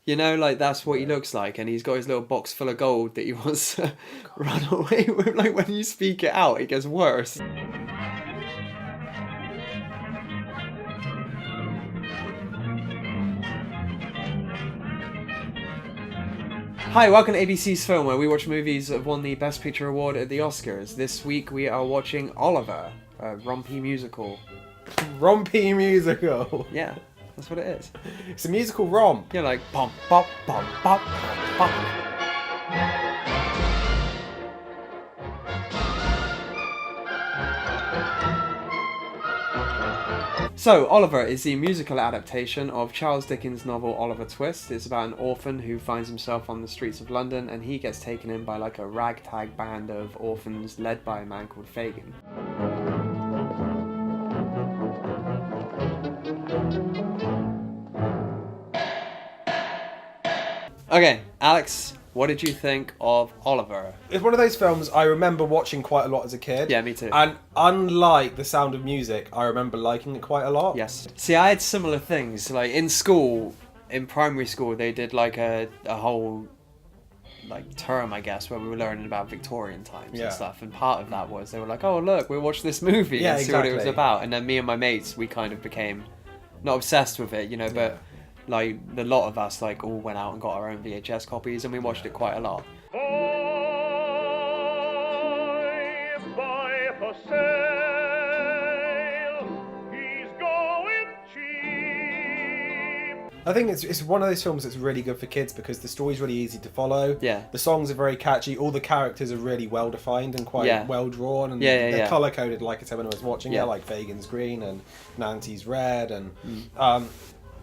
You know, like, that's what he looks like, and he's got his little box full of gold that he wants to run away with. Like, when you speak it out, it gets worse. Hi, welcome to ABC's Film, where we watch movies that have won the Best Picture award at the Oscars. This week we are watching Oliver, a rompy musical. Rompy musical. Yeah. That's what it is. It's a musical romp. You're like, bum, bum, bum, bum, bum. So, Oliver is the musical adaptation of Charles Dickens' novel Oliver Twist. It's about an orphan who finds himself on the streets of London, and he gets taken in by like a ragtag band of orphans led by a man called Fagin. Okay, Alex, what did you think of Oliver? It's one of those films I remember watching quite a lot as a kid. Yeah, me too. And unlike The Sound of Music, I remember liking it quite a lot. Yes. See, I had similar things. Like, in school, in primary school, they did like a whole like term, I guess, where we were learning about Victorian times and stuff. And part of that was they were like, oh, look, we'll watch this movie and see what it was about. And then me and my mates, we kind of became not obsessed with it, you know, but like a lot of us like all went out and got our own VHS copies and we watched it quite a lot. Boy for sale, he's going cheap. I think it's one of those films that's really good for kids because the story's really easy to follow. Yeah. The songs are very catchy. All the characters are really well defined and quite well drawn. And they're colour coded, like I said when I was watching it, like Fagin's green and Nancy's red, and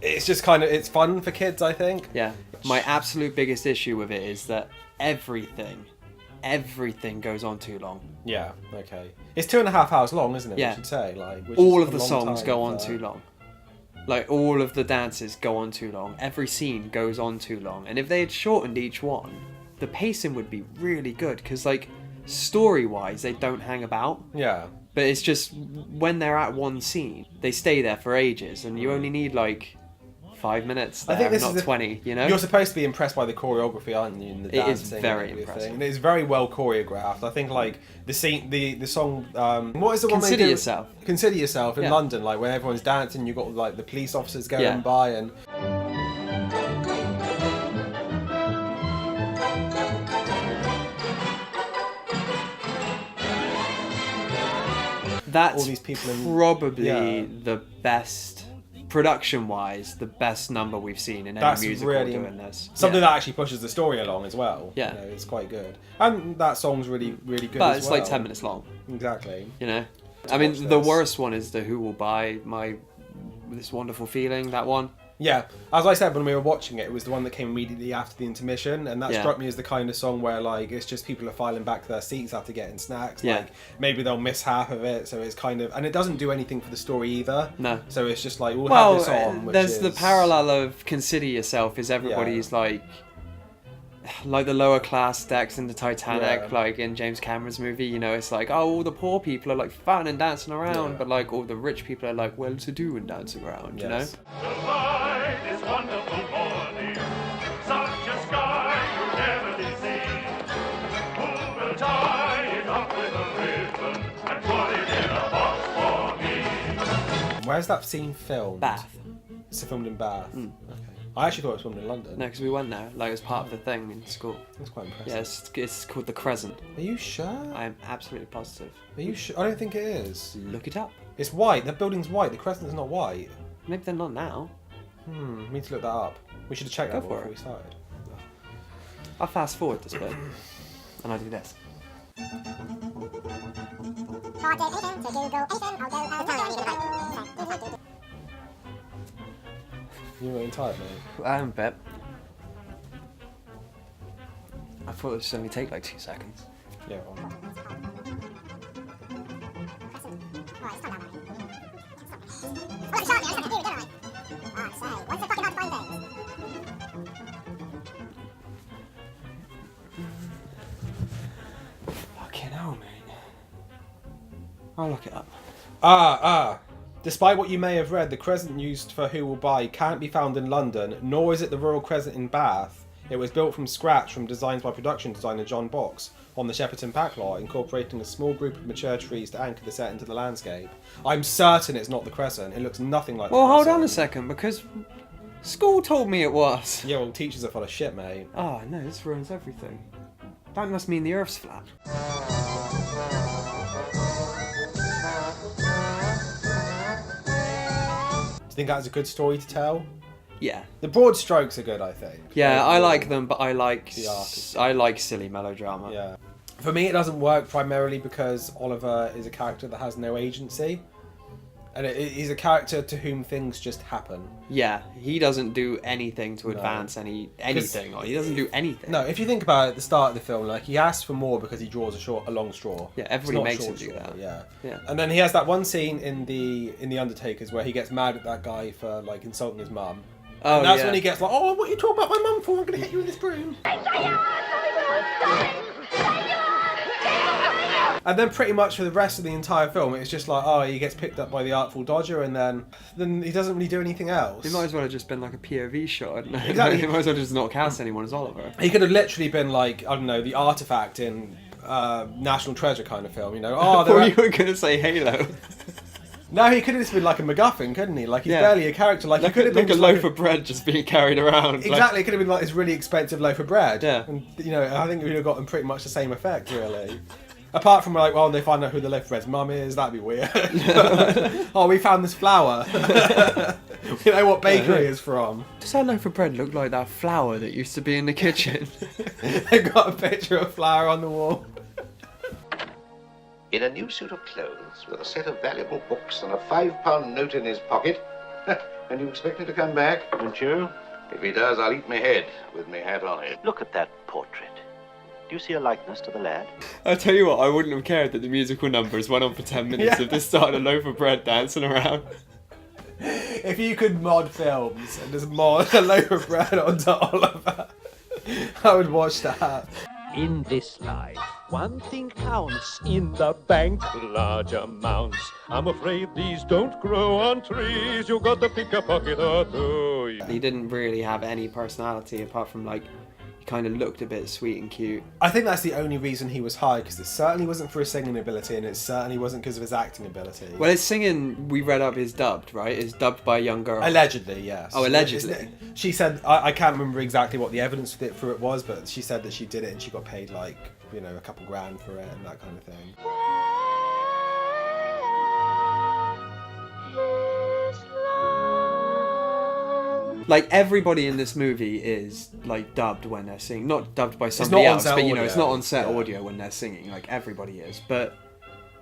it's just kind of, it's fun for kids, I think. Yeah. My absolute biggest issue with it is that everything goes on too long. Yeah, okay. It's 2.5 hours long, isn't it? Yeah. We should say, like, which all is of a the long songs time go on for- too long. Like, all of the dances go on too long. Every scene goes on too long. And if they had shortened each one, the pacing would be really good. Because, like, story-wise, they don't hang about. Yeah. But it's just, when they're at one scene, they stay there for ages. And you only need, like, 5 minutes there, not 20, you know? You're supposed to be impressed by the choreography, aren't you? And the It is dancing very and everything. impressive. And it's very well choreographed. I think, like, the scene, the song, what is the one they Consider do? Yourself. Consider Yourself in Yeah. London, like, when everyone's dancing, you've got, like, the police officers going Yeah. by and... That's all these people in- probably the best, production-wise, the best number we've seen in any musical doing this. Something that actually pushes the story along as well. Yeah. You know, it's quite good. And that song's really, really good But as it's well. like 10 minutes long, Exactly. you know? To I mean, watch the this. worst one is the Who Will Buy My This Wonderful Feeling, that one. Yeah, as I said when we were watching it, it was the one that came immediately after the intermission, and that struck me as the kind of song where, like, it's just people are filing back to their seats after getting snacks. Yeah. Like, maybe they'll miss half of it, so it's kind of, and it doesn't do anything for the story either. No. So it's just like, we'll Well, have this on. Which there's the is- parallel of Consider Yourself is everybody's like the lower class decks in the Titanic, like in James Cameron's movie, you know, it's like, oh, all the poor people are like fun and dancing around, but like all the rich people are like well-to-do and dancing around, you know? Yes. Goodbye, this wonderful morning, such a sky you never did see. Who will tie it up with a ribbon and put it in a box for me? Where's that scene filmed? Bath. It's filmed in Bath. Okay. I actually thought it was filmed in London. No, because we went there, like, as part of the thing in school. That's quite impressive. Yeah, it's called The Crescent. Are you sure? I am absolutely positive. Are you sure? I don't think it is. Look it up. It's white. The building's white. The crescent's not white. Maybe they're not now. We need to look that up. We should have checked Go that for before it. we started. I'll fast forward this bit. And I do this. You were tired, mate. I am a bit. I thought it should only take like 2 seconds. Yeah. Fucking hell, mate. I'll look it up. Despite what you may have read, the crescent used for Who Will Buy can't be found in London, nor is it the Royal Crescent in Bath. It was built from scratch from designs by production designer John Box on the Shepperton Park lot, incorporating a small group of mature trees to anchor the set into the landscape. I'm certain it's not the crescent. It looks nothing like the crescent. Well, hold on a second, because school told me it was. Yeah, well, teachers are full of shit, mate. Oh, no, this ruins everything. That must mean the Earth's flat. Do you think that's a good story to tell? Yeah. The broad strokes are good, I think. Yeah, I like them, but I like silly melodrama. Yeah. For me, it doesn't work primarily because Oliver is a character that has no agency. And he's a character to whom things just happen. Yeah, he doesn't do anything to advance anything. Or he doesn't do anything. No, if you think about it, at the start of the film, like, he asks for more because he draws a long straw. Yeah, everybody makes him do that. Yeah. And then he has that one scene in the Undertakers where he gets mad at that guy for, like, insulting his mum. Oh, and that's when he gets like, oh, what are you talking about my mum for? I'm going to hit you with this broom. And then pretty much for the rest of the entire film, it's just like, oh, he gets picked up by the Artful Dodger, and then he doesn't really do anything else. It might as well have just been like a POV shot. Exactly. He might as well just not cast anyone as Oliver. He could have literally been like, I don't know, the Artifact in National Treasure kind of film, you know. Oh, Or you were going to say Halo. No, he could have just been like a MacGuffin, couldn't he? Like, he's barely a character. Like, he could have been like a loaf of bread just being carried around. Exactly, it could have been like this really expensive loaf of bread. Yeah. And, you know, I think it would have gotten pretty much the same effect, really. Apart from, like, well, they find out who the loaf of bread's mum is, that'd be weird. Oh, we found this flour. We know what bakery it's from. Does that loaf of bread look like that flour that used to be in the kitchen? They've got a picture of flour on the wall. In a new suit of clothes, with a set of valuable books and a £5 note in his pocket. And you expect him to come back, don't you? If he does, I'll eat my head with my hat on it. Look at that portrait. Do you see a likeness to the lad? I'll tell you what, I wouldn't have cared that the musical numbers went on for 10 minutes if this started a loaf of bread dancing around. If you could mod films and just mod a loaf of bread onto Oliver, I would watch that. In this life, one thing counts. In the bank, large amounts. I'm afraid these don't grow on trees. You got to pick a pocket or two. He didn't really have any personality apart from, like, he kind of looked a bit sweet and cute. I think that's the only reason he was hired, because it certainly wasn't for his singing ability, and it certainly wasn't because of his acting ability. Well, his singing, we read up, is dubbed, right? Is dubbed by a young girl. Allegedly, yes. Oh, allegedly. She said, I can't remember exactly what the evidence for it was, but she said that she did it and she got paid, like, you know, a couple grand for it and that kind of thing. Like, everybody in this movie is, like, dubbed when they're singing. Not dubbed by somebody else, but, you know, it's not on set audio when they're singing. Like, everybody is. But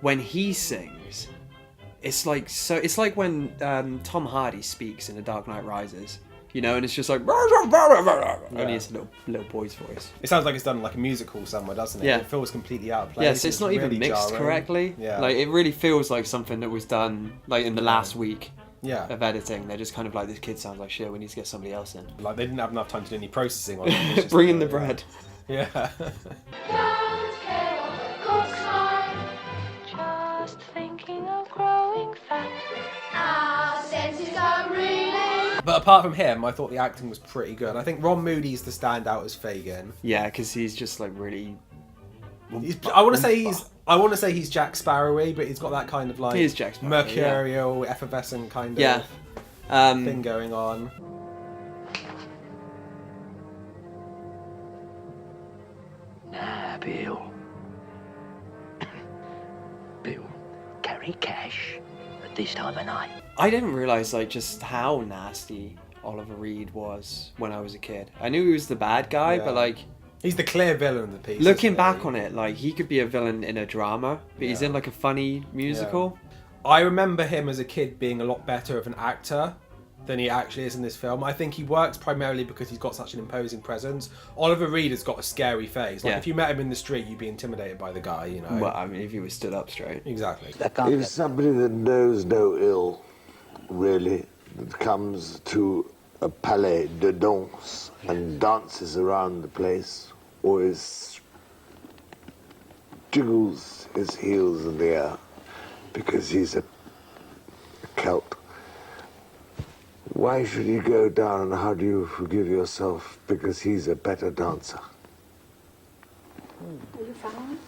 when he sings, it's like when Tom Hardy speaks in A Dark Knight Rises. You know, and it's just like... Only it's a little boy's voice. It sounds like it's done like a musical somewhere, doesn't it? Yeah. It feels completely out of place. Yeah, so it's not really even mixed jarring. correctly. Yeah. Like, it really feels like something that was done, like, in the last week. Yeah. Of editing. They're just kind of like, this kid sounds like shit, we need to get somebody else in. Like, they didn't have enough time to do any processing on it. Bring in the bread. Yeah. Just thinking of growing fat. Our senses are reeling. But apart from him, I thought the acting was pretty good. I think Ron Moody's the standout as Fagin. Yeah, because he's just like really... I want to say he's Jack Sparrowy, but he's got that kind of like He is Jack Sparrow, mercurial, effervescent kind of thing going on. Nah, Bill. Bill, carry cash at this time of night. I didn't realise like just how nasty Oliver Reed was when I was a kid. I knew he was the bad guy, but like... He's the clear villain of the piece. Looking back on it, like, he could be a villain in a drama, but he's in, like, a funny musical. Yeah. I remember him as a kid being a lot better of an actor than he actually is in this film. I think he works primarily because he's got such an imposing presence. Oliver Reed has got a scary face. Like, if you met him in the street, you'd be intimidated by the guy, you know? Well, I mean, if he was stood up straight. Exactly. If somebody that knows no ill, really, that comes to a palais de danse and dances around the place, or jiggles his heels in the air because he's a Celt Why should he go down, and how do you forgive yourself? Because he's a better dancer. Are you following?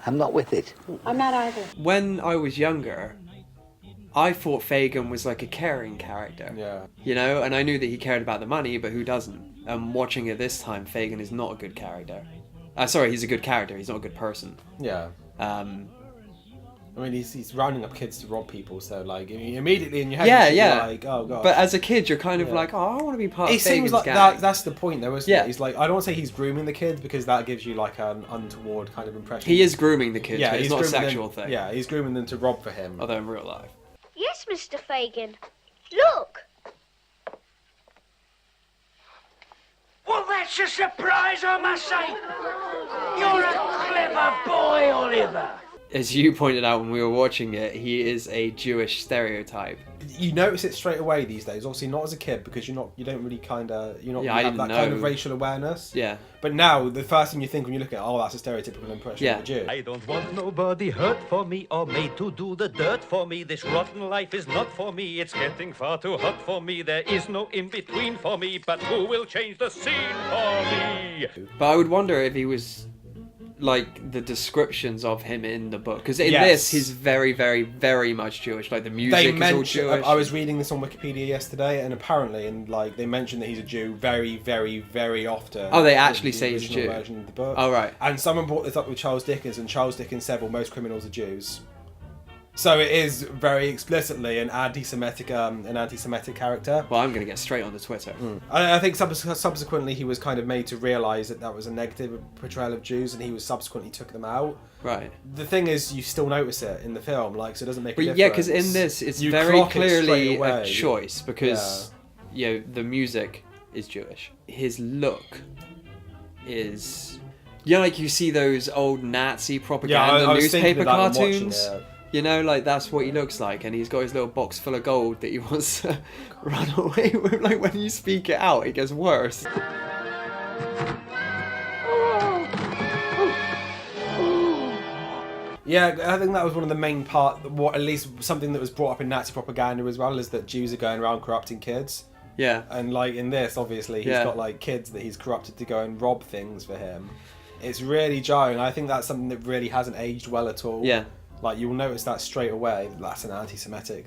I'm not with it. I'm not either. When I was younger, I thought Fagin was like a caring character. Yeah. You know, and I knew that he cared about the money, but who doesn't? And watching it this time, Fagin is not a good character. Sorry, he's a good character. He's not a good person. Yeah. I mean, he's rounding up kids to rob people, so like immediately in your head, you're like, oh god. But as a kid, you're kind of like, oh, I want to be part of Fagin's seems like gang. that's the point, though, isn't it? He's like, I don't want to say he's grooming the kids because that gives you like an untoward kind of impression. He is grooming the kids, but it's not a sexual thing. thing. Yeah, he's grooming them to rob for him. Although in real life. Yes, Mr. Fagin. Look. Well, that's a surprise, I must say. You're a clever boy, Oliver. As you pointed out when we were watching it, he is a Jewish stereotype. You notice it straight away these days. Obviously, not as a kid because you don't really kind of you I have didn't that know. kind of racial awareness. Yeah. But now the first thing you think when you look at that's a stereotypical impression of a Jew. I don't want nobody hurt for me or made to do the dirt for me. This rotten life is not for me. It's getting far too hot for me. There is no in between for me. But who will change the scene for me? But I would wonder if he was like the descriptions of him in the book, because in this he's very, very, very much Jewish. Like the music is all Jewish. I was reading this on Wikipedia yesterday, and apparently, they mentioned that he's a Jew very, very, very often. Oh, they actually say he's a Jew. Version of the book. Oh, right. And someone brought this up with Charles Dickens, and Charles Dickens said, "Well, most criminals are Jews." So it is very explicitly an anti-Semitic character. Well, I'm going to get straight on the Twitter. I think subsequently he was kind of made to realise that was a negative portrayal of Jews, and he was subsequently took them out. Right. The thing is, you still notice it in the film, so it doesn't make a difference. Yeah, because in this, it's very clearly a choice, because the music is Jewish. His look is... like you see those old Nazi propaganda newspaper cartoons. You know, like that's what he looks like, and he's got his little box full of gold that he wants to run away with. Like when you speak it out, it gets worse. Yeah, I think that was one of the main at least something that was brought up in Nazi propaganda as well, is that Jews are going around corrupting kids. Yeah. And like in this, obviously, he's got like kids that he's corrupted to go and rob things for him. It's really jarring. I think that's something that really hasn't aged well at all. Yeah. Like you'll notice that straight away. That's an anti-Semitic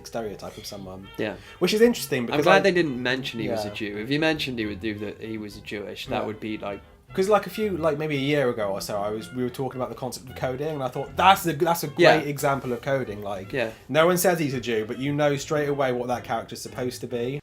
stereotype of someone. Yeah. Which is interesting because I'm glad they didn't mention he was a Jew. If you mentioned he was Jewish, that would be like. Because maybe a year ago or so, we were talking about the concept of coding, and I thought that's a great example of coding. Like, no one says he's a Jew, but you know straight away what that character's supposed to be.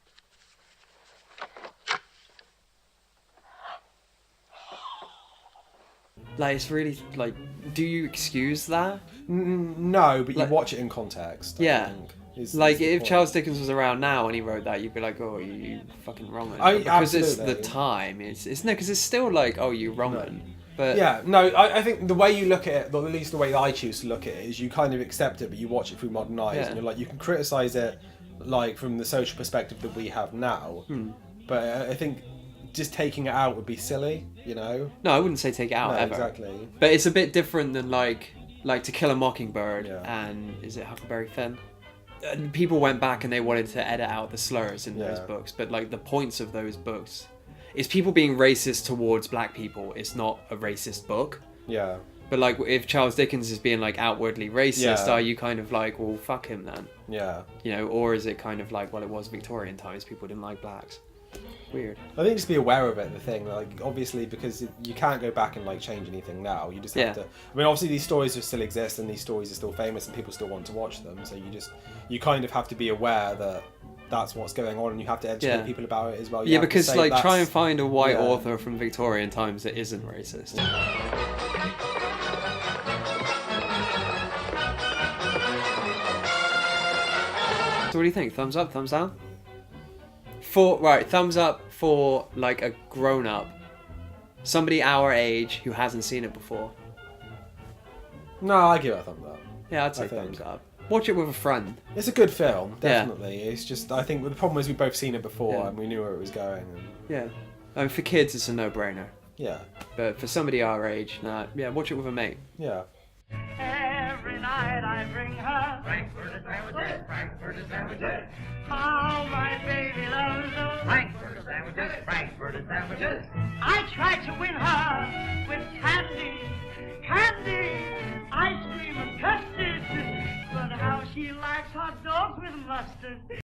Like, it's really, like, do you excuse that? No, but you watch it in context. I think, if Charles Dickens was around now and he wrote that, you'd be like, oh, you fucking wrong. Because it's the time. Because it's still like, oh, you wrong. No. But I think the way you look at it, or at least the way I choose to look at it, is you kind of accept it, but you watch it through modern eyes, and you're like, you can criticise it, like from the social perspective that we have now, but I think just taking it out would be silly, you know? No, I wouldn't say take it out ever. Exactly. But it's a bit different than like To Kill a Mockingbird and is it Huckleberry Finn? And people went back and they wanted to edit out the slurs in those books, but like the points of those books is people being racist towards black people. It's not a racist book. Yeah. But like if Charles Dickens is being like outwardly racist, are you kind of like, well, fuck him then? Yeah. You know, or is it kind of like, well, it was Victorian times, people didn't like blacks. Weird. I think just be aware of it. The thing, like, obviously, because you can't go back and like change anything now. You just have to. I mean, obviously, these stories still exist, and these stories are still famous, and people still want to watch them. So you kind of have to be aware that that's what's going on, and you have to educate people about it as well. Because like, try and find a white author from Victorian times that isn't racist. So what do you think? Thumbs up? Thumbs down? Thumbs up for like a grown-up, somebody our age who hasn't seen it before. No, I give it a thumbs up. Yeah, I'd say thumbs up. Watch it with a friend. It's a good film, definitely. It's just, I think the problem is we've both seen it before and we knew where it was going. Yeah, I mean, for kids it's a no-brainer. Yeah. But for somebody our age, watch it with a mate. Yeah. Every night I I bring her Frankfurter sandwiches, Frankfurter sandwiches. How my baby loves those Frankfurter sandwiches, Frankfurter sandwiches. I tried to win her with candy, candy, ice cream and custard, but how she likes hot dogs with mustard.